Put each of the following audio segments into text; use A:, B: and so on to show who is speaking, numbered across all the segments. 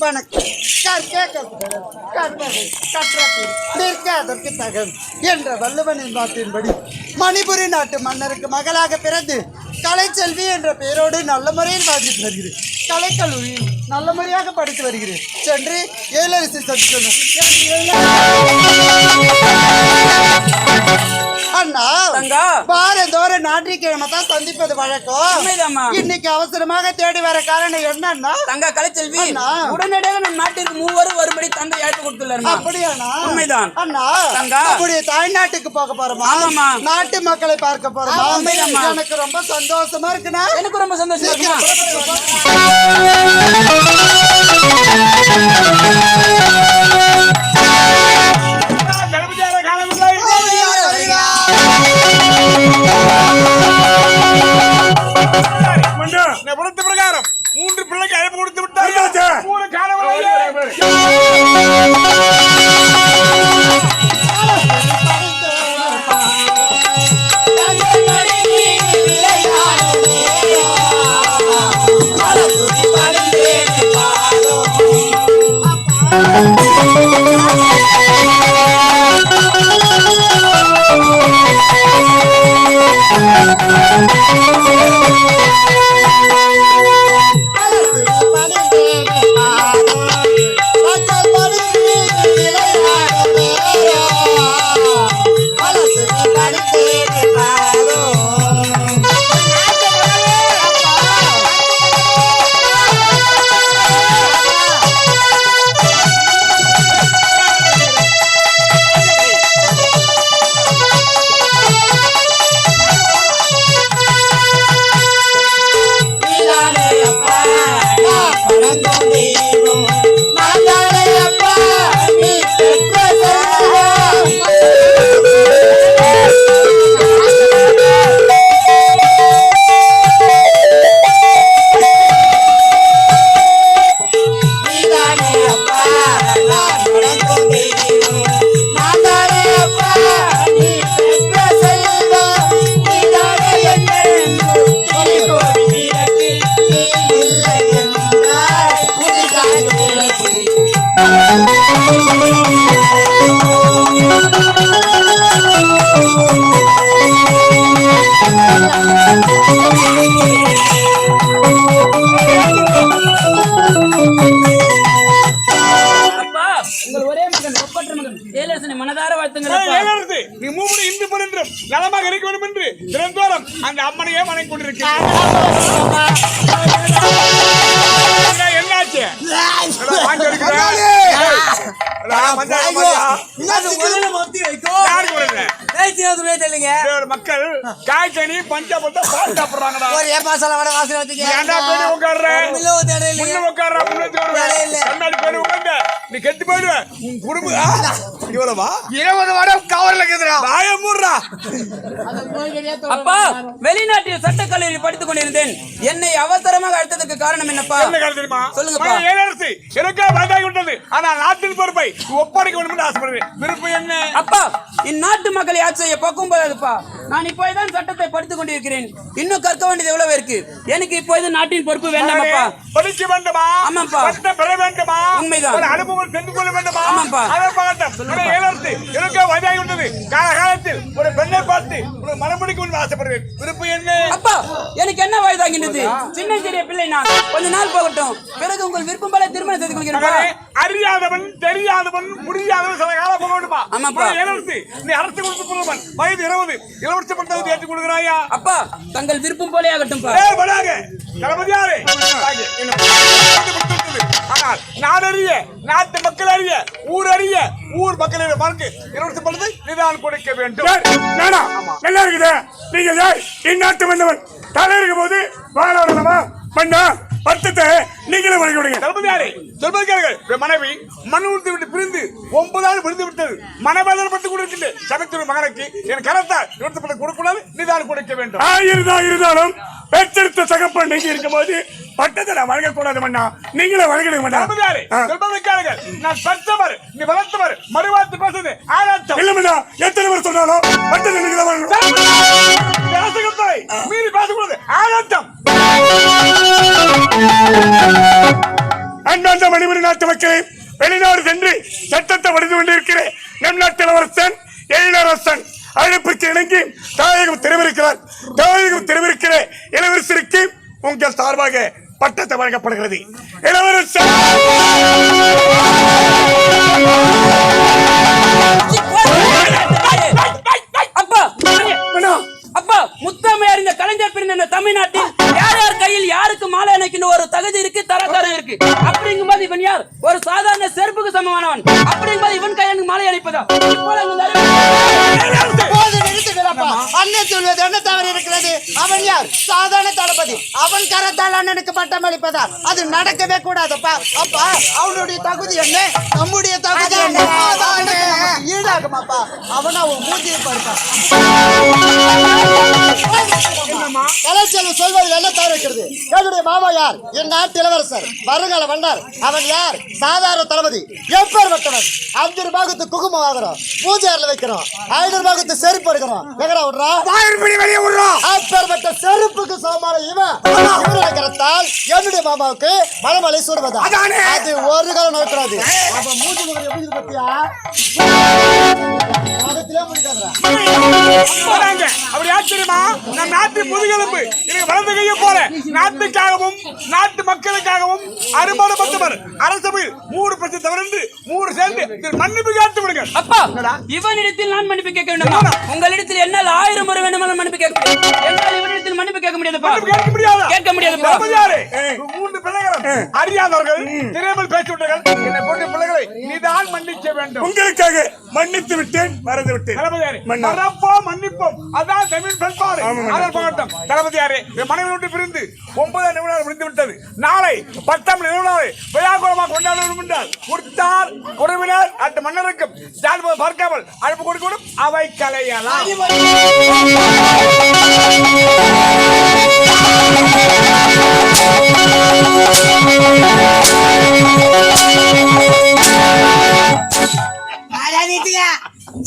A: வணக்கம். நிற்காதற்கு தகம் என்ற வள்ளுவனின் வாக்கின்படி மணிபுரி நாட்டு மன்னருக்கு மகளாக பிறந்து கலைச்செல்வி என்ற பெயரோடு நல்ல முறையில் வாழ்ந்து வருகிறேன். கலைக்கல்லூரியில் நல்ல முறையாக படித்து வருகிறேன். சென்று ஏழரிசி சந்திக்கணும். அண்ணா வாரந்தோற ஞாயிற்றுக்கிழமை தான் சந்திப்பது வழக்கம். இன்னைக்கு அவசரமாக தேடி வர காரணம் என்னன்னா
B: தங்க கலைச்செல்வி உடனடியாக நம் நாட்டிற்கு மூவரும் வரும்படி தந்தை அழைப்பு கொடுத்துள்ளார்.
A: அப்படியாண்ணா?
B: உண்மைதான்
A: அண்ணா. நம்முடைய தாய்நாட்டுக்கு போக போறோமா? நாட்டு மக்களை பார்க்க போறோமா? எனக்கு ரொம்ப சந்தோஷமா இருக்குண்ணா.
B: எனக்கு ரொம்ப சந்தோஷமா இருக்கு.
C: பிரகாரம் 3 பிள்ளைக்கு அழைப்பு கொடுத்து விட்டார்கள். 3 காரணங்கள்
B: மனதார வாழ்த்துங்கள்.
C: நீ மூவரும் இந்து பெருந்தும் நலமாக இருக்க வேண்டும் என்று தினந்தோறும் அந்த அம்மனையே வணங்கி கொண்டிருக்கிறேன். என்னாச்சு? மக்கள் காய்கனி பஞ்சாபத்தை பால் சாப்பிடுறாங்கடா. நீ கெட்டு போயிடுவ. உன் குடும்பம் 20 வாரம் கவர்ல
B: அப்பா, வெளிநாட்டில் சட்டக்கல்லூரி படித்துக் கொண்டிருந்தேன். என்னை அவசரமாக அழைத்ததற்கு காரணம் என்னப்பா? சொல்லுங்கப்பா.
C: ஆனால் நாட்டின் பொறுப்பை ஒப்படைக்க வேண்டும் என்று ஆசைப்படுறேன். விருப்பம் என்ன?
B: அப்பா, இந்நாட்டு மக்களை ஆட்சி செய்ய பக்குவம் போதாதுப்பா. நான் இப்போதான் சட்டத்தை படித்துக் கொண்டிருக்கிறேன். இன்னும் கற்க வேண்டியது எவ்வளவு இருக்கு. எனக்கு இப்போது நாட்டின் பொறுப்பு வேண்டாமப்பா.
C: படிக்க வேண்டுமா?
B: ஆமாப்பா.
C: பெற வேண்டுமா?
B: உண்மைதான்.
C: அனுபவம் தெரிந்து கொள்ள வேண்டுமா?
B: ஆமாப்பா.
C: காலகாலத்தில் ஒரு பெண்ணை பார்த்து ஒரு மனமுடிக்க வேண்டும் ஆசைப்படுறேன். விருப்பம் என்ன?
B: அப்பா, எனக்கு என்ன வயதாகின்றது? சின்ன சிறிய பிள்ளை நான். கொஞ்ச நாள் போகட்டும், பிறகு உங்கள் விருப்பம் போல திருமணம் செய்து கொள்கிறேன்.
C: அறியாதவன் தெரியாதவன் முடியாதவன் சில காலம் போக வேண்டுமா?
B: ஆமாப்பா.
C: நீ அரசு கொடுத்து வயது 20 இளவரசப்பட்டது ஏற்றுக் கொடுக்கிறாயா?
B: அப்பா, தங்கள் விருப்பம் போலே ஆகட்டும்.
C: ஆனால் நாடறிய நாட்டு மக்கள் அறிய ஊர் அறிய ஊர் மக்கள் இளவரசப்பட்டது நிதானம் கொடுக்க வேண்டும். நல்லா இருக்குது. நீங்கள் இந்நாட்டு வந்தவன் தலை இருக்கும் போது வாழ பண்ணா பத்தத்தை நீங்களே வழங்க விடுங்க. மனைவி மனு விட்டு பிரிந்து 9 ஆண்டு பிரிந்து விட்டது. மனவேதனை பட்டு கொடுக்கின்ற சமத்துவ மகனுக்கு என் கரத்தால் கொடுக்கூடாது, நிதானம் கொடுக்க வேண்டும். இருந்தாலும் பெற்றெடுத்த சகப்பன் நீங்க இருக்கும் போது பட்டத்தை நான் வழங்கக்கூடாது மண்ணா. நீங்களே வழங்கிடுங்க. நான் பெற்றவர், நீ வளர்த்தவர், மறுவார்த்தை பேசுது ஆராய்ச்சி இல்ல. எத்தனை பேர் சொன்னாலும் பட்டத்தை நீங்க மீறி பேசக்கூடாது. ஆராய்ச்சம் அன்பார்ந்த மணிபுரி நாட்டு மக்களே, வெளிநாடு சென்று சட்டத்தை வடிந்து கொண்டிருக்கிறேன் நம் நாட்டு இளவரசன் எழிலரசன் அழைப்புக்கு இணங்கி தாயகம் திரும்பியிருக்கிறார். தாயகம் திரும்பியிருக்கிற இளவரசருக்கு உங்கள் சார்பாக பட்டத்தை வழங்கப்படுகிறது. இளவரசர்
B: அப்பா, முத்தமை அறிந்த கலைஞர் பிறந்த தமிழ்நாட்டில் யார் யார் கையில் யாருக்கு மாலை அணைக்கின்ற ஒரு தகுதி இருக்கு, தரத்தரம் இருக்கு. அப்படிங்கும்போது இவன் யார்? ஒரு சாதாரண செருப்புக்கு சமமானவன். அப்படிங்கும்போது இவன் கையில் மாலை அணைப்பதா?
A: அண்ணன் சொல்வது என்ன தவறு இருக்கிறது? அவன் யார்? சாதாரண தளபதி. அவன் கரத்தால் அண்ணனுக்கு பட்டம் அளிப்பதா? அது நடக்கவே கூடாதுப்பா. அப்பா, அவனுடைய தகுதி என்ன, நம்முடைய தகுதி என்ன? ஈடாகுமாப்பா. அவன் அவன் மூஞ்சியை பார்ப்பான். கலைச்செல்வம் சொல்வது என்ன தவறு இருக்கிறது? என்னுடைய மாமா யார்? என் நாட்டு இளவரசர் வருங்கால வந்தார். அவன் யார்? சாதாரண தளபதி. எப்பேற்பட்டவன்? 5 ரூபாய்க்கு குங்குமம் வாங்குறோம், பூஜைல வைக்கிறோம், 500 ரூபாய்க்கு செருப்பு எடுக்கிறோம். எங்கடா விடுறோம்? வெளியே விடுறோம். அப்பேற்பட்ட செருப்புக்கு சமமான இவன் கரத்தால் என்னுடைய மாமாவுக்கு மலமலை சூடுவதா? அது ஒரு காலம் நடக்கிறாது. அப்ப மூஞ்சி முகம் எப்படி பத்தியா
C: அப்படி ஆச்சரியமா? நம் நாட்டு முதுகெலும்பு எனக்கு வளர்ந்த கையை போல நாட்டுக்காகவும் நாட்டு மக்களுக்காகவும் அருமானப்பட்டவர் அரசபையில் 3 பிரச்சனை தவிர்த்து 3 சேர்ந்து மன்னிப்பு கேட்டு விடுங்க.
B: அப்பா, இவனிடத்தில் நான் மன்னிப்பு கேட்க வேண்டுமா? உங்களிடத்தில் என்னால் 1000 முறை வேண்டுமானாலும் மன்னிப்பு கேட்க முடியும். என்னால் இவனிடத்தில் மன்னிப்பு கேட்க முடியாதுப்பா. கேட்க முடியாதுப்பா.
C: 3 பிள்ளைகள் அறியாதவர்கள் திரைமல் பேசிவிட்டார்கள். என்னை போன்ற பிள்ளைகளை நீதான் மன்னிக்க வேண்டும். உங்களுக்காக மன்னித்து விட்டேன், மறந்து விட்டேன். மறப்போம் மன்னிப்போம், அதான் தமிழ் பண்பாடு. அதன் பகட்டம் தளபதியாரே, மனைவி விட்டு பிரிந்து 9 நிமிடம் முடிந்து விட்டது. நாளை 10ஆம் நிமிடம் விழாக்கோலமாக கொண்டாட வேண்டும் என்றால் உற்றார் உறவினர் அந்த மன்னருக்கும் ஜாதி பார்க்காமல் அழைப்பு கொடுக்கணும். அவை கலையலாம்.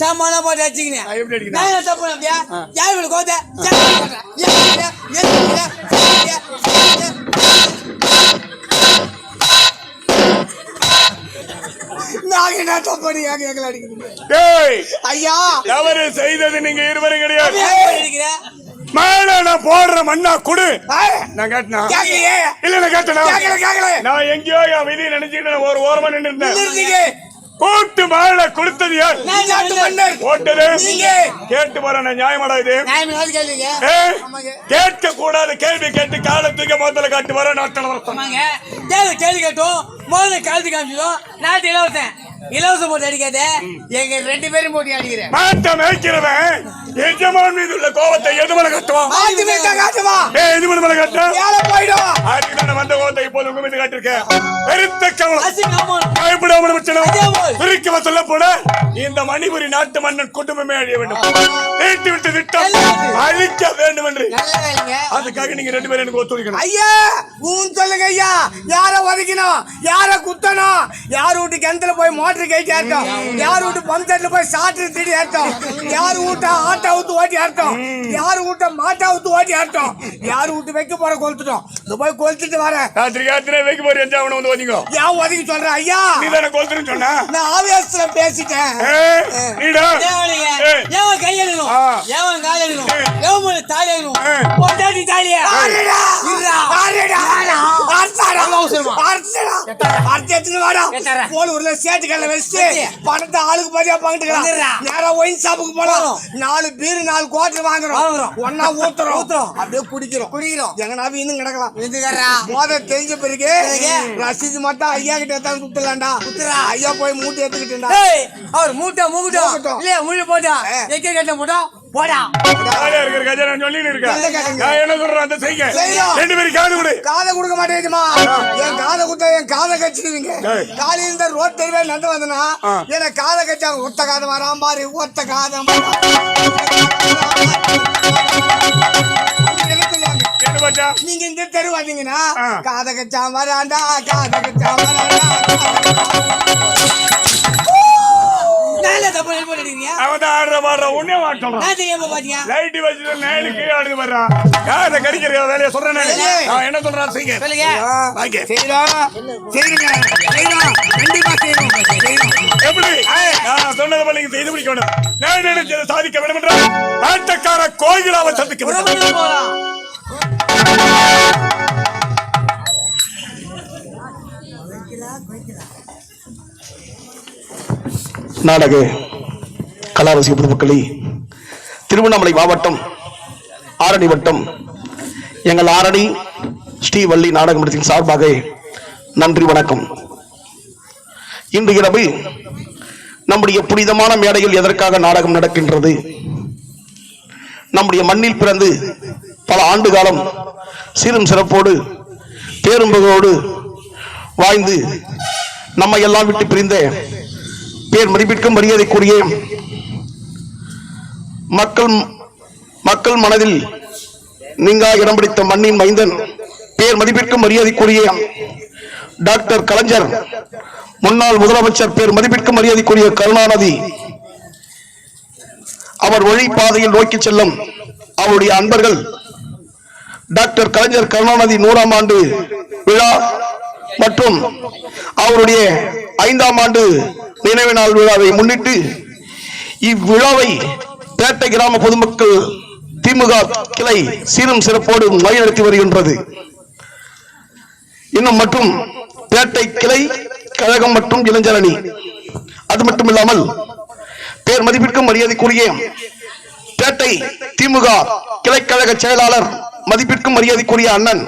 D: சாமான போட்டு வச்சுக்கினேன். நான் தப்பு அப்படியா? யார் வீடு கோத்த நாங்க என்ன தப்பு எங்களை அடிக்கிறீங்க?
C: ஐயா, தவறு செய்தது நீங்க இருவரும் கிடையாது.
D: அடிக்கிறேன்
C: மேல நான் போடுற மண்ணா குடு. நான் கேட்டனா இல்ல? நான் கேட்டனா? நான் எங்கேயோ என் விதியை நினைச்சுக்கிட்டு ஒரு ஓரமா நின்று இருந்தேன். கூட்டு மேல கொடுத்தது யார்? போட்டது கேட்டு போற நியாயமாடா இது? கேட்க கூடாது கேள்வி கேட்டு காலத்துக்கு முதல்ல காட்டு வர நாட்டு
D: கேள்வி கேட்டோம். முதல்ல காலத்து காமிச்சோம். நாட்டு இலவசம் இலவசம் போட்டு அடிக்காத. எங்க 2 பேரும் போட்டு அடிக்கிறேன்.
C: மாட்ட மேய்க்கிறவன் எஜமான் மீது உள்ள கோவத்தை எது மேல காட்டுவான்? எது மேல காட்டும்? அதுக்கு வந்த கோவத்தை இப்போது உங்க மீது காட்டிருக்கேன். பெருத்த கவலை சொல்ல போன இந்த மணிபுரி நாட்டு மன்னன் குடும்பமே அழிய வேண்டும். வீட்டு விட்டு திட்டம் அழிக்க வேண்டும் என்று அதுக்காக நீங்க 2 பேரும் எனக்கு ஒத்துழைக்கணும்.
D: ஐயா ஊன் சொல்லுங்க ஐயா. யார ஒதுக்கணும், யார குத்தணும், யார் வீட்டு கிணத்துல போய் மோட்டர் கைட்டு ஏற்றோம், யார் வீட்டு பம்ப் செட்ல போய் சாட்டு திடி ஏற்றோம், யார் வீட்ட ஆட்டா ஊத்து ஓட்டி ஏற்றோம், யார் வீட்ட மாட்டா ஊத்து ஓட்டி ஏற்றோம், யார் வீட்டு வைக்க போற கொளுத்துட்டோம். இந்த போய் கொளுத்துட்டு வரேன்.
C: ராத்திரி வைக்க போற அவனை வந்து ஒதுங்க.
D: ஏன் ஒதுக்கி சொல்றேன் ஐயா?
C: நீ தானே கொளுத்துன்னு சொன்ன.
D: நான் ஆவேசத்துல பேசிட்டேன். ஏன் கை எழுதணும், ஏன் கால் எழுதணும், ஏன் தாலி எழுதணும், பொண்டாட்டி தாலியா சேட்டுக்கல்ல வச்சு பணத்தை ஆளுக்கு பாதியா பாக்கிட்டு நேரா ஒயின் ஷாப்புக்கு போலாம். 4 பீர் 4 குவார்டர் வாங்குறோம், ஒன்னா ஊத்துறோம், அப்படியே குடிக்கிறோம். எங்கனா இன்னும் கிடக்கலாம். போத தெரிஞ்ச பிறகு ரசீது மட்டும் ஐயா கிட்ட தான் குடுத்துலாம்டா. ஐயா போய் மூட்டை எடுத்துக்கிட்டா. அவர் மூட்டை மூக்கிட்டோம் இல்லையா? முழு போட்டா எக்க கட்ட போட்டோம் போடா. காதை கொடுக்க மாட்டேங்குமா? என் காதை குத்த என் காதை கச்சிடுவீங்க. காலையில ரோட் தெருவே நட்டு வந்தனா என்ன காதை கச்சாங்க. ஒத்த காதை வராம பாரு, ஒத்த காதை நீங்க இந்த தெரு வந்தீங்கன்னா காதை கச்சா வராண்டா, காதை கச்சா வராண்டா.
C: அவன் ஆடுற மாடுற உன்னே மாட்டோம் லைட் வச்சுட்டு நேலு கீழே ஆடுது வர்றா யார கடிக்கிற வேலையை சொல்றேன் நான் என்ன சொல்றேன் செய்யுங்க எப்படி நான் சொன்னது போல நீங்க செய்து முடிக்க வேண்டும் நான் நினைச்சதை சாதிக்க வேண்டும் என்றால் ஆட்டக்கார கோயிலாவை சந்திக்க வேண்டும்
E: நாடக கலாரசிக பொதுமக்களே, திருவண்ணாமலை மாவட்டம் ஆரணி வட்டம் எங்கள் ஆரணி ஸ்ரீவள்ளி நாடக மன்றத்தின் சார்பாக நன்றி வணக்கம். இன்று இரவு நம்முடைய புனிதமான மேடையில் எதற்காக நாடகம் நடக்கின்றது? நம்முடைய மண்ணில் பிறந்து பல ஆண்டு காலம் சீரும் சிறப்போடு பேரும்புகளோடு வாழ்ந்து நம்மை எல்லாம் விட்டு பிரிந்த பேர் மதிப்பிற்கும் மரியாதைக்குரிய மக்கள் மனதில் நீங்கா இடம் பிடித்த மண்ணின் மைந்தன் பேர் மதிப்பிற்கும் மரியாதைக்குரிய டாக்டர் கலைஞர், முன்னாள் முதலமைச்சர், பேர் மதிப்பிற்கும் மரியாதைக்குரிய கருணாநிதி அவர் வழி பாதையில் நோக்கி செல்லும் அவருடைய அன்பர்கள் டாக்டர் கலைஞர் கருணாநிதி 100ஆம் ஆண்டு விழா மற்றும் அவருடைய 5ஆம் ஆண்டு நினைவு நாள் விழாவை முன்னிட்டு இவ்விழாவை பேட்டை கிராம பொதுமக்கள் திமுக கிளை சீரும் சிறப்போடு வழிநடத்தி வருகின்றது. இன்னும் மற்றும் பேட்டை கிளை கழகம் மற்றும் இளைஞர் அணி, அது மட்டுமில்லாமல் பேர் மதிப்பிற்கும் மரியாதைக்குரிய பேட்டை திமுக கிளை கழக செயலாளர் மதிப்பிற்கும் மரியாதைக்குரிய அண்ணன்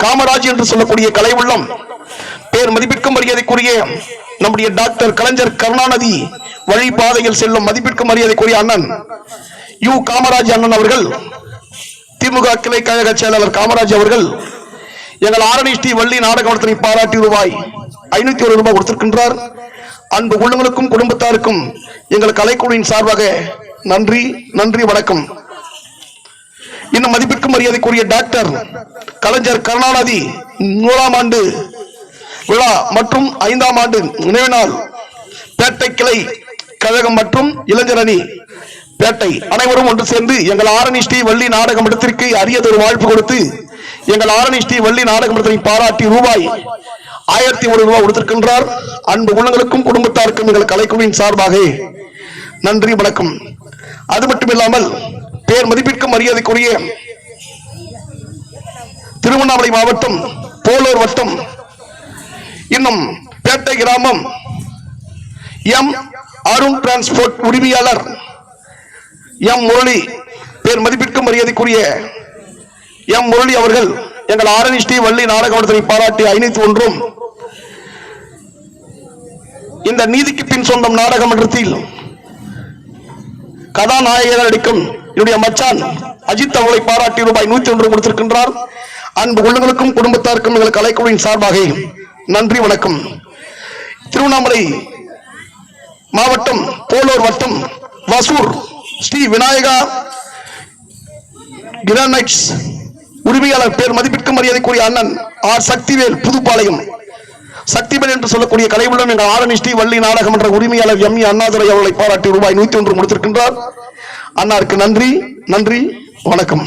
E: காமராஜ் என்று சொல்லக்கூடிய கலை உள்ளம், பேர் மதிப்பிற்கும் மரியாதைக்குரிய நம்முடைய டாக்டர் கலைஞர் கருணாநிதி வழிபாதையில் செல்லும் மதிப்பிற்கும் மரியாதைக்குரிய அண்ணன் காமராஜ் அண்ணன் அவர்கள், திமுக கிளை கழக செயலாளர் காமராஜ் அவர்கள் எங்கள் ஆரணி ஸ்ரீவள்ளி நாடக மன்றத்தை பாராட்டி ரூபாய் 501 கொடுத்திருக்கின்றார். அன்பு உள்ளங்களுக்கும் குடும்பத்தாருக்கும் எங்கள் கலைக்குழுவின் சார்பாக நன்றி நன்றி வணக்கம். இன்னும் மதிப்பிற்கும் மரியாதைக்குரிய டாக்டர் கலைஞர் கருணாநிதி 100ஆம் ஆண்டு விழா மற்றும் 5ஆம் ஆண்டு நினைவு நாள் பேட்டை கிளை கழகம் மற்றும் இளைஞர் அணி பேட்டை அனைவரும் ஒன்று சேர்ந்து எங்கள் ஆரணி ஸ்ரீவள்ளி நாடக மன்றத்திற்கு அரியதொரு வாழ்ப்பு கொடுத்து எங்கள் ஆரணி ஸ்ரீவள்ளி நாடக மன்றத்தை பாராட்டி ரூபாய் 1001 கொடுத்திருக்கின்றார். அன்பு உள்ளங்களுக்கும் குடும்பத்தாருக்கும் எங்கள் கலைக்குழுவின் சார்பாக நன்றி வணக்கம். அது மட்டுமில்லாமல் பேர் மதிப்பிற்கும் மரியாதைக்குரிய திருவண்ணாமலை மாவட்டம் போலூர் வட்டம் இன்னும் பேட்டை கிராமம் அருண் டிரான்ஸ்போர்ட் உரிமையாளர் முரளி, பேர் மதிப்பிற்கும் மரியாதைக்குரிய முரளி அவர்கள் எங்கள் ஆரணி ஸ்ரீவள்ளி நாடக மன்றத்தை பாராட்டி 501 இந்த நீதிக்கு பின் சொந்தம் நாடக மன்றத்தில் கதாநாயகர் நடிக்கும் என்னுடைய மச்சான் அஜித் அவர்களை பாராட்டி ரூபாய் 101 கொடுத்திருக்கின்றார். அன்பு உள்ளங்களுக்கும் குடும்பத்தாருக்கும் எங்கள் கலைக்குழுவின் சார்பாக நன்றி வணக்கம். திருவண்ணாமலை மாவட்டம் போலூர் வட்டம் வசூர் ஸ்ரீ விநாயகா கிரானைட்ஸ் உரிமையாளர், பேர் மதிப்பிற்கும் மரியாதைக்குரிய அண்ணன் ஆர் சக்திவேல், புதுப்பாளையம் சக்திவேல் என்று சொல்லக்கூடிய கலை உள்ளம் எங்கள் ஆரணி ஸ்ரீவள்ளி நாடக மன்ற உரிமையாளர் அண்ணாதுரை அவர்களை பாராட்டி ரூபாய் 101 கொடுத்திருக்கின்றார். அண்ணாருக்கு நன்றி நன்றி வணக்கம்.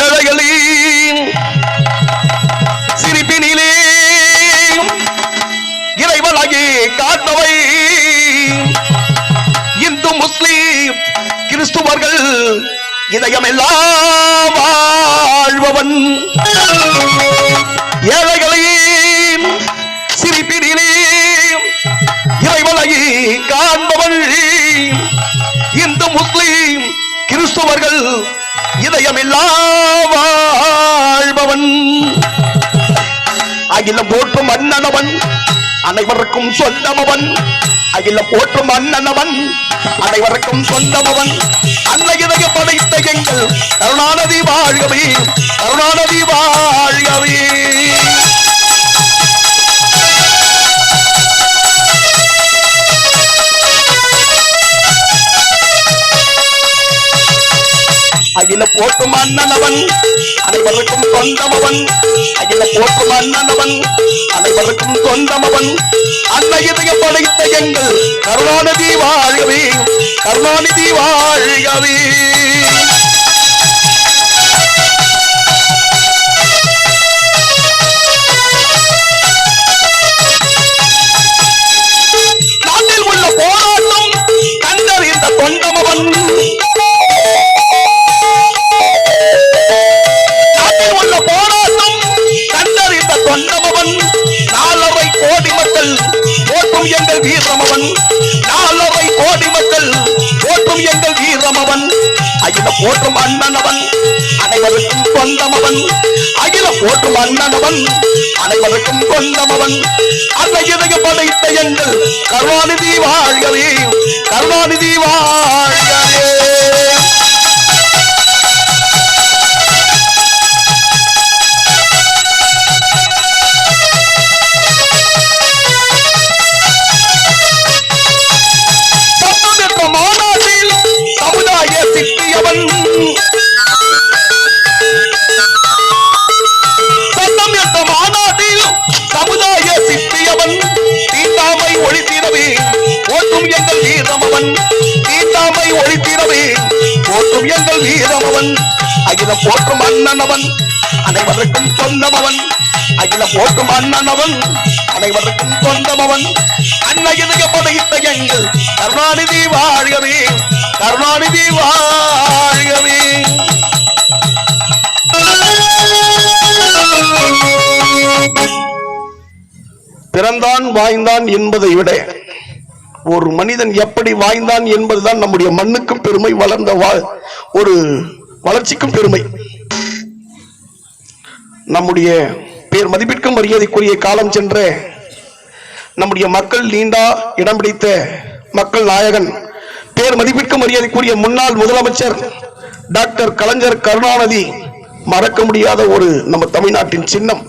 E: ஏழைகளின் சிரிப்பினிலே இறைவனாகி காத்தவை இந்து முஸ்லிம் கிறிஸ்துவர்கள் இதயமெல்லாம் வாழ்பவன், ஏழைகளின் சிரிப்பினிலே இறைவனாகி காண்பவன் இந்து முஸ்லிம் கிறிஸ்துவர்கள் இதயமெல்லாம் வாழ்பவன், அகிலம் போற்றும் அண்ணனவன் அனைவருக்கும் சொந்தமவன், அகிலம் போற்றும் அண்ணனவன் அனைவருக்கும் சொந்தமவன், அன்னை இதய படைத்த எங்கள் கருணாநிதி வாழ்கவே, கருணாநிதி வாழ்கவே. அகில போற்றும் அண்ணனவன் அனைவருக்கும் சொந்தமவன். அகில போற்றும் அண்ணனவன் அனைவருக்கும் சொந்தமவன். அந்த இதயம் படைத்த எங்கள் கருணாநிதி வாழ்கவே, கருணாநிதி வாழ்கவே. நாட்டில் உள்ள போராட்டம் கண்டறிந்த தொண்டமவன். நாட்டில் உள்ள போராட்டம் கண்டறிந்த தொண்டமவன். 4.5 கோடி மக்கள் போற்றும் எங்கள் வீரமவன். 4.5 கோடி மக்கள் போற்றும் எங்கள் வீரமவன். அகில போற்றும் அண்ணனவன் அனைவருக்கும் சொந்தமவன். அகில போற்றும் அண்ணனவன் அனைவருக்கும் சொந்தமவன். அந்த இதயம் படைத்த எங்கள் கருணாநிதி வாழ்கவே, கருணாநிதி வாழ்கவே. மாநாட்டில் சமுதாய சித்தியவன். சட்டம் என்ற மாநாட்டில் சமுதாய சித்தியவன். தீண்டாமை ஒழித்திடவே போற்றும் எங்கள் வீரமவன். தீண்டாமை ஒழித்திடவே போற்றும் எங்கள் வீரமவன். அகில போற்றும் அண்ணனவன் அனைவருக்கும் சொந்தமவன். அகில போற்றும் அண்ணனவன் அனைவருக்கும் சொந்தமவன். அன்ன இதய படைத்த எங்கள் கருணாநிதி வாழ்கவே, கருணாநிதி வாழ்கவே. பிறந்தான் வாய்ந்தான் என்பதை விட ஒரு மனிதன் எப்படி வாய்ந்தான் என்பதுதான் நம்முடைய மண்ணுக்கும் பெருமை, வளர்ந்த ஒரு வளர்ச்சிக்கும் பெருமை. நம்முடைய பேர் மதிப்பிற்கும் மரியாதைக்குரிய காலம் சென்ற நம்முடைய மக்கள் நீண்டா இடம் பிடித்த மக்கள் நாயகன், பேர் மதிப்பிற்கும் மரியாதைக்குரிய முன்னாள் முதலமைச்சர் டாக்டர் கலைஞர் கருணாநிதி மறக்க முடியாத ஒரு நம்ம தமிழ்நாட்டின் சின்னம்.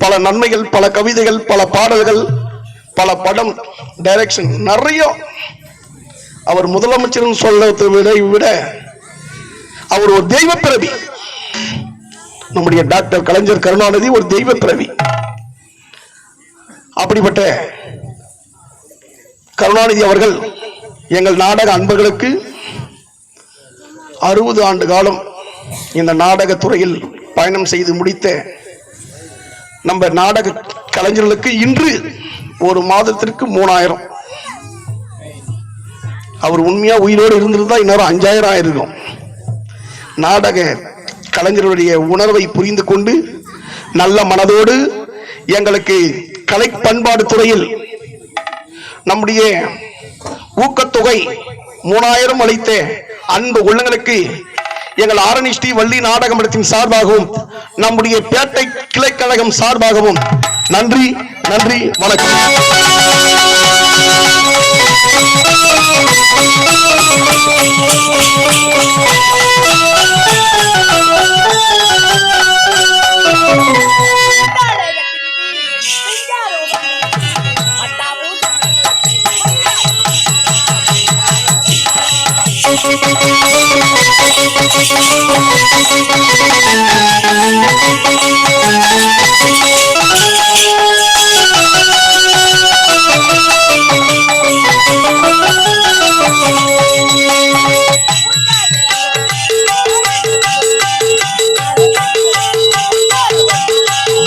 E: பல நன்மைகள், பல கவிதைகள், பல பாடல்கள், பல படம், டைரக்ஷன் நிறைய. அவர் முதலமைச்சர் சொல்வதை விட அவர் ஒரு தெய்வ பிறவி. நம்முடைய டாக்டர் கலைஞர் கருணாநிதி ஒரு தெய்வ பிறவி. அப்படிப்பட்ட கருணாநிதி அவர்கள் எங்கள் நாடக அன்பர்களுக்கு 60 ஆண்டு காலம் இந்த நாடக துறையில் பயணம் செய்து முடித்த நம்ம நாடக கலைஞர்களுக்கு இன்று ஒரு மாதத்திற்கு 3000. அவர் உண்மையா உயிரோடு இருந்திருந்தா இன்னொரு 5000 ஆயிருக்கும். நாடக கலைஞருடைய உணர்வை புரிந்து கொண்டு நல்ல மனதோடு எங்களுக்கு கலை பண்பாடு துறையில் நம்முடைய ஊக்கத்தொகை 3000 அளித்த அன்பு உள்ளங்களுக்கு எங்கள் ஆரணி ஸ்ரீ வள்ளி நாடக மன்றத்தின் சார்பாகவும் நம்முடைய பேட்டை கிளைக்கழகம் சார்பாகவும் நன்றி, நன்றி, வணக்கம்.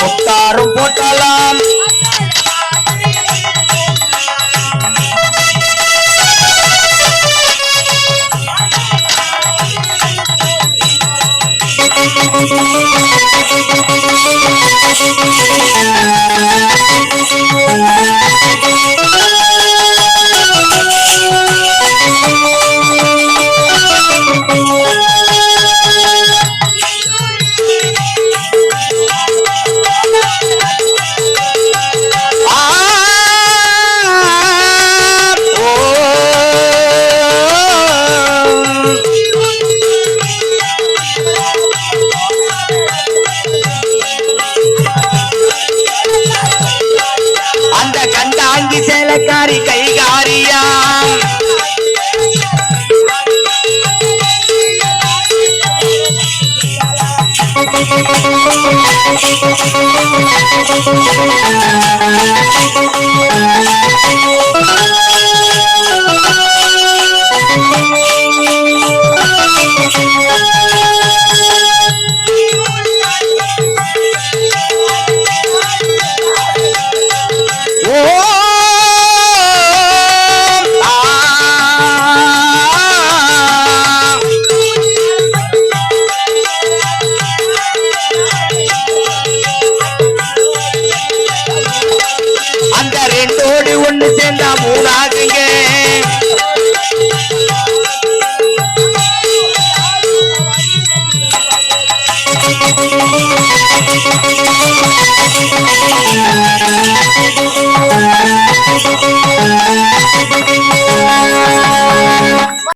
E: முத்தாரும் போட்டாலாம் அந்த ரெண்டோடு ஒண்ணு சேர்ந்தா மூணாகுங்க.